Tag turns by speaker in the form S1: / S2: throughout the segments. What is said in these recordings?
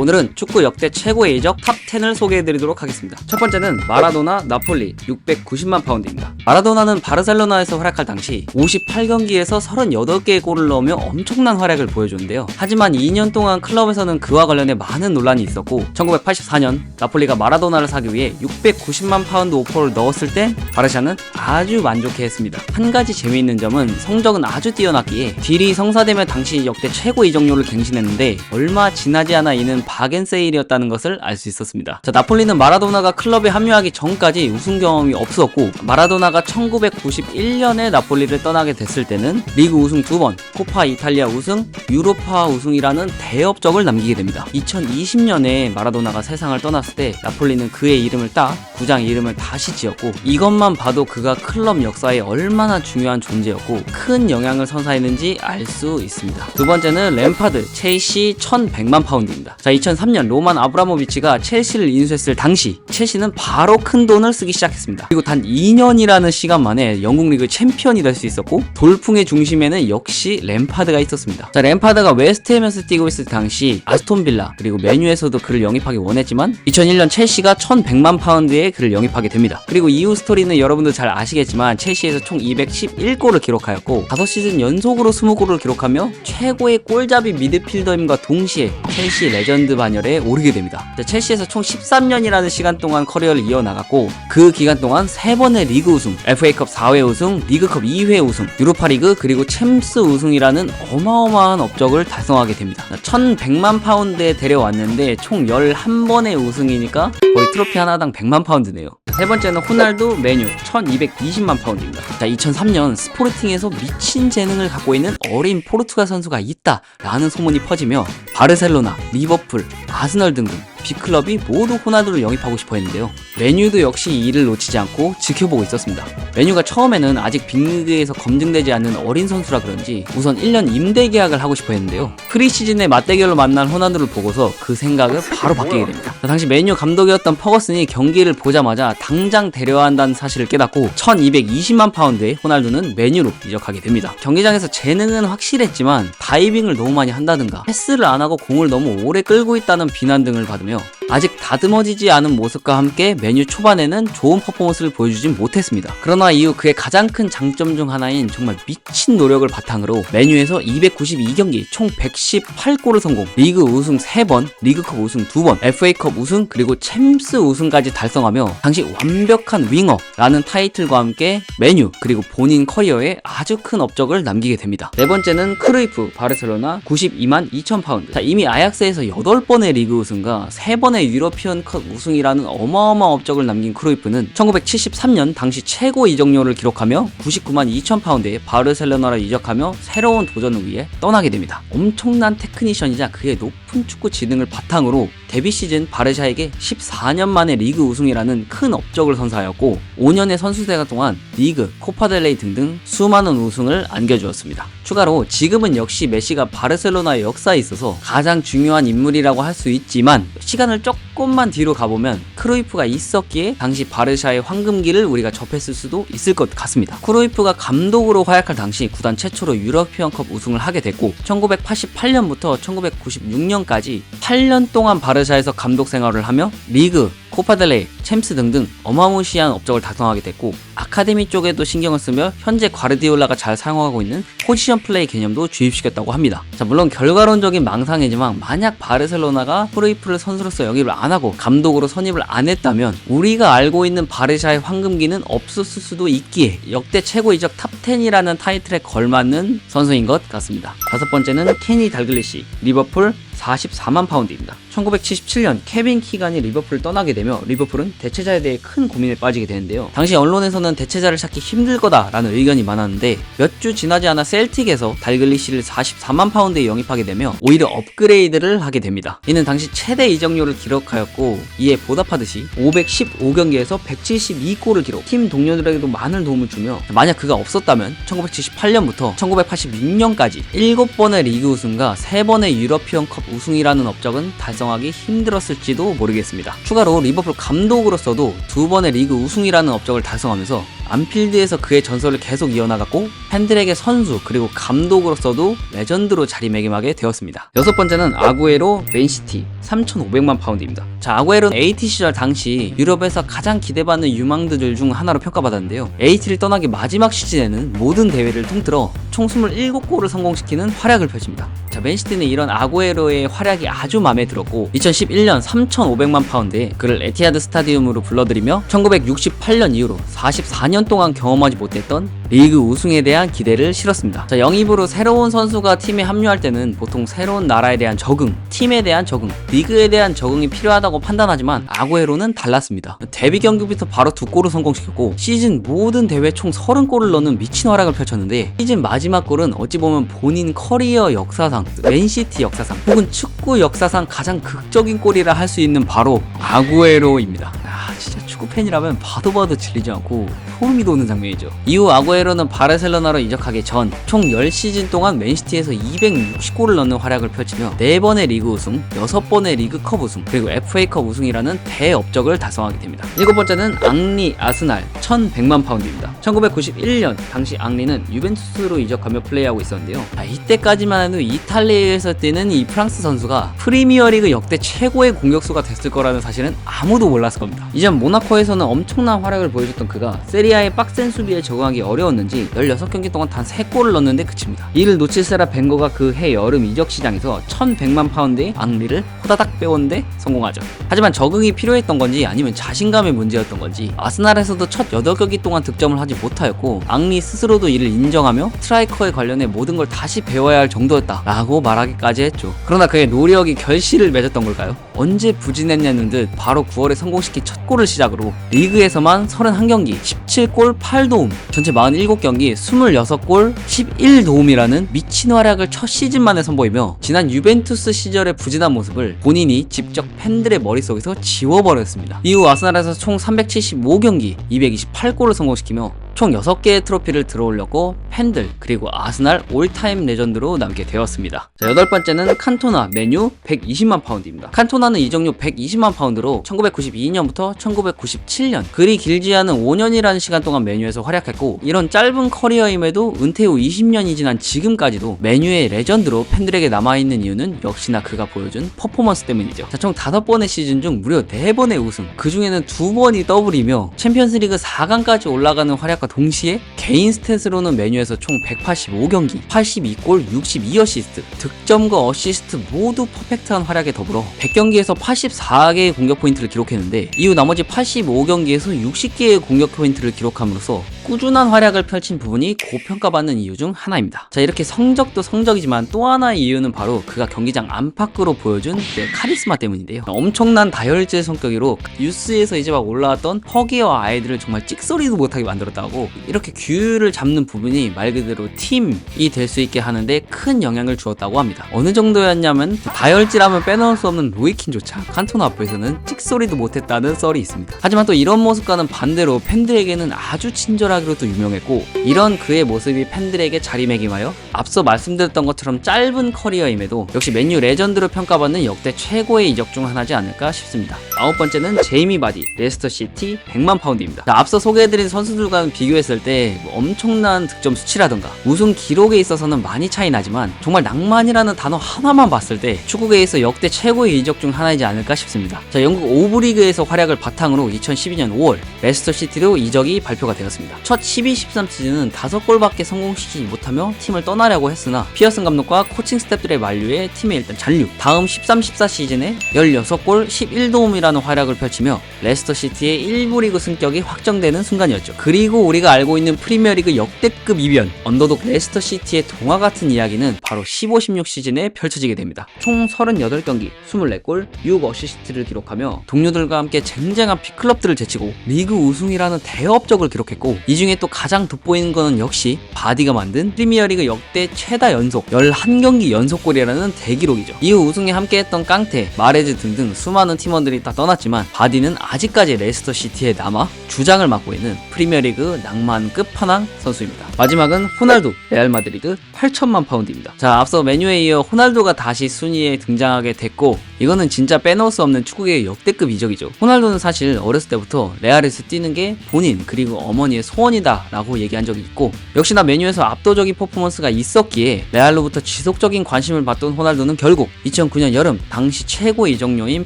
S1: 오늘은 축구 역대 최고의 이적 탑 10을 소개해드리도록 하겠습니다. 첫 번째는 마라도나 나폴리 690만 파운드입니다. 마라도나는 바르셀로나에서 활약할 당시 58경기에서 38개의 골을 넣으며 엄청난 활약을 보여줬는데요. 하지만 2년 동안 클럽에서는 그와 관련해 많은 논란이 있었고 1984년 나폴리가 마라도나를 사기 위해 690만 파운드 오퍼를 넣었을 때 바르샤는 아주 만족해했습니다. 한 가지 재미있는 점은 성적은 아주 뛰어났기에 딜이 성사되며 당시 역대 최고 이적료를 갱신했는데 얼마 지나지 않아 이는 바겐세일이었다는 것을 알 수 있었습니다. 자, 나폴리는 마라도나가 클럽에 합류하기 전까지 우승 경험이 없었고 마라도나가 1991년에 나폴리를 떠나게 됐을 때는 리그 우승 2번, 코파 이탈리아 우승, 유로파 우승이라는 대업적을 남기게 됩니다. 2020년에 마라도나가 세상을 떠났을 때 나폴리는 그의 이름을 따 구장 이름을 다시 지었고 이것만 봐도 그가 클럽 역사에 얼마나 중요한 존재였고 큰 영향을 선사했는지 알 수 있습니다. 두 번째는 램파드, 첼시 1100만 파운드입니다. 자, 2003년 로만 아브라모비치가 첼시를 인수했을 당시 첼시는 바로 큰 돈을 쓰기 시작했습니다. 그리고 단 2년이라는 시간 만에 영국 리그 챔피언이 될 수 있었고 돌풍의 중심에는 역시 램파드가 있었습니다. 자, 램파드가 웨스트햄에서 뛰고 있을 당시 아스톤 빌라 그리고 메뉴에서도 그를 영입하기 원했지만 2001년 첼시가 1100만 파운드에 그를 영입하게 됩니다. 그리고 이후 스토리는 여러분도 잘 아시겠지만 첼시에서 총 211골을 기록하였고 5시즌 연속으로 20골을 기록하며 최고의 골잡이 미드필더임과 동시에 첼시 레전드 반열에 오르게 됩니다. 자, 첼시에서 총 13년이라는 시간 동안 커리어를 이어나갔고 그 기간 동안 3번의 리그 우승, FA컵 4회 우승, 리그컵 2회 우승, 유로파리그 그리고 챔스 우승이라는 어마어마한 업적을 달성하게 됩니다. 1100만 파운드에 데려왔는데 총 11번의 우승이니까 거의 트로피 하나당 100만 파운드네요. 세 번째는 호날두 메뉴 1220만 파운드입니다. 자, 2003년 스포르팅에서 미친 재능을 갖고 있는 어린 포르투갈 선수가 있다 라는 소문이 퍼지며 바르셀로나, 리버풀, 아스널 등등 빅클럽이 모두 호날두를 영입하고 싶어 했는데요. 메뉴도 역시 이를 놓치지 않고 지켜보고 있었습니다. 메뉴가 처음에는 아직 빅리그에서 검증되지 않는 어린 선수라 그런지 우선 1년 임대 계약을 하고 싶어 했는데요. 프리시즌에 맞대결로 만난 호날두를 보고서 그 생각을 바로 바뀌게 됩니다. 당시 메뉴 감독이었던 퍼거슨이 경기를 보자마자 당장 데려야 한다는 사실을 깨닫고 1220만 파운드에 호날두는 메뉴로 이적하게 됩니다. 경기장에서 재능은 확실했지만 다이빙을 너무 많이 한다든가 패스를 안 하고 공을 너무 오래 끌고 있다는 비난 등을 받으며 아직 다듬어지지 않은 모습과 함께 메뉴 초반에는 좋은 퍼포먼스를 보여주진 못했습니다. 그러나 이후 그의 가장 큰 장점 중 하나인 정말 미친 노력을 바탕으로 메뉴에서 292경기 총 118골을 성공, 리그 우승 3번, 리그컵 우승 2번, FA컵 우승 그리고 챔스 우승까지 달성하며 당시 완벽한 윙어라는 타이틀과 함께 메뉴 그리고 본인 커리어에 아주 큰 업적을 남기게 됩니다. 네 번째는 크루이프 바르셀로나 92만 2천 파운드. 자, 이미 아약스에서 8번의 리그 우승과 3번의 유러피언 컵 우승이라는 어마어마한 업적을 남긴 크루이프는 1973년 당시 최고 이적료를 기록하며 99만 2천 파운드에 바르셀로나로 이적하며 새로운 도전을 위해 떠나게 됩니다. 엄청난 테크니션이자 그의 높은 축구 지능을 바탕으로 데뷔 시즌 바르샤에게 14년 만에 리그 우승이라는 큰 업적을 선사하였고 5년의 선수생활 동안 리그, 코파델레이 등등 수많은 우승을 안겨주었습니다. 추가로 지금은 역시 메시가 바르셀로나의 역사에 있어서 가장 중요한 인물이라고 할 수 있지만 시간을 조금만 뒤로 가보면 크루이프가 있었기에 당시 바르샤의 황금기를 우리가 접했을 수도 있을 것 같습니다. 크루이프가 감독으로 활약할 당시 구단 최초로 유러피언컵 우승을 하게 됐고 1988년부터 1996년까지 8년 동안 바르샤에서 감독 생활을 하며 리그, 코파델레이, 챔스 등등 어마무시한 업적을 달성하게 됐고 아카데미 쪽에도 신경을 쓰며 현재 과르디올라가 잘 사용하고 있는 포지션 플레이 개념도 주입시켰다고 합니다. 자, 물론 결과론적인 망상이지만 만약 바르셀로나가 크루이프를 선수로서 영입을 안 하고 감독으로 선임을 안 했다면 우리가 알고 있는 바르샤의 황금기는 없었을 수도 있기에 역대 최고 이적 탑 10이라는 타이틀에 걸맞는 선수인 것 같습니다. 다섯 번째는 케니 달글리시 리버풀 44만 파운드입니다. 1977년 케빈 키간이 리버풀을 떠나게 되며 리버풀은 대체자에 대해 큰 고민에 빠지게 되는데요. 당시 언론에서는 대체자를 찾기 힘들 거다라는 의견이 많았는데 몇 주 지나지 않아 셀틱에서 달글리시를 44만 파운드에 영입하게 되며 오히려 업그레이드를 하게 됩니다. 이는 당시 최대 이적료를 기록하였고 이에 보답하듯이 515경기에서 172골을 기록, 팀 동료들에게도 많은 도움을 주며 만약 그가 없었다면 1978년부터 1986년까지 7번의 리그 우승과 3번의 유러피언컵 우승이라는 업적은 달성하기 힘들었을지도 모르겠습니다. 추가로 리버풀 감독으로 감독으로서도 2번의 리그 우승이라는 업적을 달성하면서 안필드에서 그의 전설을 계속 이어나갔고 팬들에게 선수 그리고 감독으로서도 레전드로 자리매김하게 되었습니다. 여섯 번째는 아구에로 맨시티 3,500만 파운드입니다. 자, 아구에로는 AT 시절 당시 유럽에서 가장 기대받는 유망주들 중 하나로 평가받았는데요. AT를 떠나기 마지막 시즌에는 모든 대회를 통틀어 총 27골을 성공시키는 활약을 펼칩니다. 자, 맨시티는 이런 아구에로의 활약이 아주 마음에 들었고 2011년 3,500만 파운드에 그를 에티하드 스타디움으로 불러들이며 1968년 이후로 44년 동안 경험하지 못했던 리그 우승에 대한 기대를 실었습니다. 자, 영입으로 새로운 선수가 팀에 합류할 때는 보통 새로운 나라에 대한 적응, 팀에 대한 적응, 리그에 대한 적응이 필요하다고 판단하지만 아구에로는 달랐습니다. 데뷔 경기부터 바로 2골을 성공시켰고 시즌 모든 대회 총 30골을 넣는 미친 활약을 펼쳤는데 시즌 마지막 골은 어찌 보면 본인 커리어 역사상, 맨시티 역사상 혹은 축구 역사상 가장 극적인 골이라 할 수 있는 바로 아구에로입니다. 진짜 축구팬이라면 봐도 질리지 않고 소름이 돋는 장면이죠. 이후 아구에로는 바르셀로나로 이적하기 전 총 10시즌 동안 맨시티에서 260골을 넣는 활약을 펼치며 4번의 리그 우승, 6번의 리그컵 우승, 그리고 FA컵 우승이라는 대업적을 달성하게 됩니다. 7번째는 앙리 아스날 1,100만 파운드입니다. 1991년 당시 앙리는 유벤투스로 이적하며 플레이하고 있었는데요. 이때까지만 해도 이탈리아에서 뛰는 이 프랑스 선수가 프리미어리그 역대 최고의 공격수가 됐을 거라는 사실은 아무도 몰랐을 겁니다. 이전 모나코에서는 엄청난 활약을 보여줬던 그가 세리아의 빡센 수비에 적응하기 어려웠는지 16경기 동안 단 3골을 넣는데 그칩니다. 이를 놓칠세라 벵거가 그 해 여름 이적 시장에서 1,100만 파운드의 앙리를 호다닥 빼오는데 성공하죠. 하지만 적응이 필요했던 건지 아니면 자신감의 문제였던 건지 아스날에서도 첫 8경기 동안 득점을 하지 못하였고 앙리 스스로도 이를 인정하며 스트라이커에 관련해 모든 걸 다시 배워야 할 정도였다 라고 말하기까지 했죠. 그러나 그의 노력이 결실을 맺었던 걸까요? 언제 부진했냐는 듯 바로 9월에 성공시킨 첫 골을 시작으로 리그에서만 31경기 17골 8도움, 전체 47경기 26골 11도움이라는 미친 활약을 첫 시즌 만에 선보이며 지난 유벤투스 시절의 부진한 모습을 본인이 직접 팬들의 머릿속에서 지워버렸습니다. 이후 아스날에서 총 375경기 228골을 성공시키며 총 6개의 트로피를 들어올렸고 팬들 그리고 아스날 올타임 레전드로 남게 되었습니다. 자, 8번째는 칸토나 메뉴 120만 파운드입니다. 칸토나는 이적료 120만 파운드로 1992년부터 1997년 그리 길지 않은 5년이라는 시간 동안 메뉴에서 활약했고 이런 짧은 커리어임에도 은퇴 후 20년이 지난 지금까지도 메뉴의 레전드로 팬들에게 남아있는 이유는 역시나 그가 보여준 퍼포먼스 때문이죠. 자, 총 5번의 시즌 중 무려 4번의 우승, 그 중에는 2번이 더블이며 챔피언스리그 4강까지 올라가는 활약과 동시에 개인 스탯으로는 메뉴에서 총 185경기 82골 62어시스트, 득점과 어시스트 모두 퍼펙트한 활약에 더불어 100경기에서 84개의 공격 포인트를 기록했는데 이후 나머지 85경기에서 60개의 공격 포인트를 기록함으로써 꾸준한 활약을 펼친 부분이 고평가받는 이유 중 하나입니다. 자, 이렇게 성적도 성적이지만 또 하나의 이유는 바로 그가 경기장 안팎으로 보여준 그의 카리스마 때문인데요. 엄청난 다혈질 성격으로 뉴스에서 이제 막 올라왔던 허기와 아이들을 정말 찍소리도 못하게 만들었다고 이렇게 규율을 잡는 부분이 말 그대로 팀이 될 수 있게 하는데 큰 영향을 주었다고 합니다. 어느 정도였냐면 다혈질하면 빼놓을 수 없는 로이킨조차 칸토나 앞에서는 찍소리도 못했다는 썰이 있습니다. 하지만 또 이런 모습과는 반대로 팬들에게는 아주 친절하기로도 유명했고 이런 그의 모습이 팬들에게 자리매김하여 앞서 말씀드렸던 것처럼 짧은 커리어임에도 역시 맨유 레전드로 평가받는 역대 최고의 이적 중 하나지 않을까 싶습니다. 9번째는 제이미 바디 레스터시티 100만 파운드입니다. 자, 앞서 소개해드린 선수들과는 비교했을 때 엄청난 득점 수치라던가 우승 기록에 있어서는 많이 차이 나지만 정말 낭만이라는 단어 하나만 봤을 때 축구계에서 역대 최고의 이적 중 하나이지 않을까 싶습니다. 자, 영국 오브리그에서 활약을 바탕으로 2012년 5월 레스터시티로 이적이 발표가 되었습니다. 첫 12-13 시즌은 5골밖에 성공시키지 못하며 팀을 떠나려고 했으나 피어슨 감독과 코칭 스태프들의 만류에 팀에 일단 잔류. 다음 13-14 시즌에 16골 11도움이라는 활약을 펼치며 레스터시티의 1부 리그 승격이 확정되는 순간이었죠. 그리고 우리가 알고 있는 프리미어리그 역대급 이변 언더독 레스터시티의 동화 같은 이야기는 바로 15-16 시즌에 펼쳐지게 됩니다. 총 38경기 24골 6어시스트를 기록하며 동료들과 함께 쟁쟁한 빅클럽들을 제치고 리그 우승이라는 대업적을 기록했고 이 중에 또 가장 돋보이는 것은 역시 바디가 만든 프리미어리그 역대 역대 최다 연속 11경기 연속골이라는 대기록이죠. 이후 우승에 함께했던 깡테, 마레즈 등등 수많은 팀원들이 다 떠났지만 바디는 아직까지 레스터시티에 남아 주장을 맡고 있는 프리미어리그 낭만 끝판왕 선수입니다. 마지막은 호날두, 레알 마드리드 8천만 파운드입니다. 자, 앞서 메뉴에 이어 호날두가 다시 순위에 등장하게 됐고 이거는 진짜 빼놓을 수 없는 축구계의 역대급 이적이죠. 호날두는 사실 어렸을 때부터 레알에서 뛰는 게 본인 그리고 어머니의 소원이다 라고 얘기한 적이 있고 역시나 메뉴에서 압도적인 퍼포먼스가 있었기에 레알로부터 지속적인 관심을 받던 호날두는 결국 2009년 여름 당시 최고 이적료인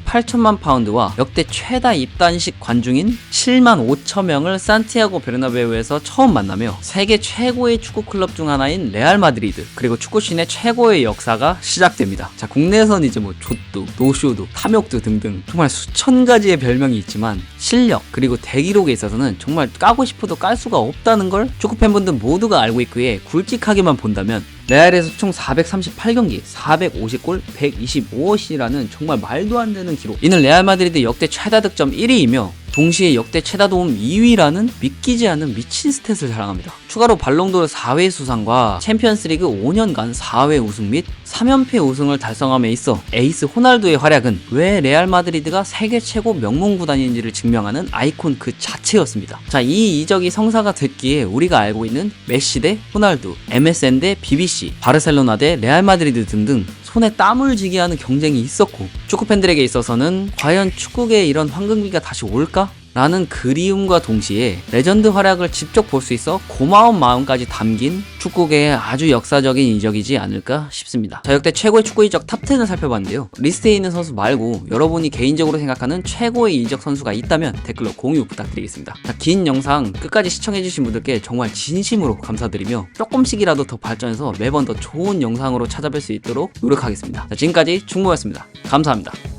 S1: 8천만 파운드와 역대 최다 입단식 관중인 7만 5천 명을 산티아고 베르나베우에서 처음 만나며 세계 최고의 축구 클럽 중 하나인 레알 마드리드 그리고 축구씬의 최고의 역사가 시작됩니다. 자, 국내에선 이제 뭐 조뚜, 노쇼두, 탐욕두 등등 정말 수천 가지의 별명이 있지만 실력 그리고 대기록에 있어서는 정말 까고 싶어도 깔 수가 없다는 걸 축구 팬분들 모두가 알고 있기에 굵직하게만 본다면 레알에서 총 438경기, 450골, 125어시라는 정말 말도 안 되는 기록. 이는 레알 마드리드 역대 최다 득점 1위이며 동시에 역대 최다 도움 2위라는 믿기지 않는 미친 스탯을 자랑합니다. 추가로 발롱도르 4회 수상과 챔피언스리그 5년간 4회 우승 및 3연패 우승을 달성함에 있어 에이스 호날두의 활약은 왜 레알 마드리드가 세계 최고 명문 구단인지를 증명하는 아이콘 그 자체였습니다. 자, 이 이적이 성사가 됐기에 우리가 알고 있는 메시 대 호날두, MSN 대 BBC, 바르셀로나 대 레알 마드리드 등등 손에 땀을 쥐게 하는 경쟁이 있었고 축구팬들에게 있어서는 과연 축구계에 이런 황금기가 다시 올까? 라는 그리움과 동시에 레전드 활약을 직접 볼 수 있어 고마운 마음까지 담긴 축구계의 아주 역사적인 이적이지 않을까 싶습니다. 자, 역대 최고의 축구 이적 탑10을 살펴봤는데요. 리스트에 있는 선수 말고 여러분이 개인적으로 생각하는 최고의 이적 선수가 있다면 댓글로 공유 부탁드리겠습니다. 자, 긴 영상 끝까지 시청해주신 분들께 정말 진심으로 감사드리며 조금씩이라도 더 발전해서 매번 더 좋은 영상으로 찾아뵐 수 있도록 노력하겠습니다. 자, 지금까지 충무였습니다. 감사합니다.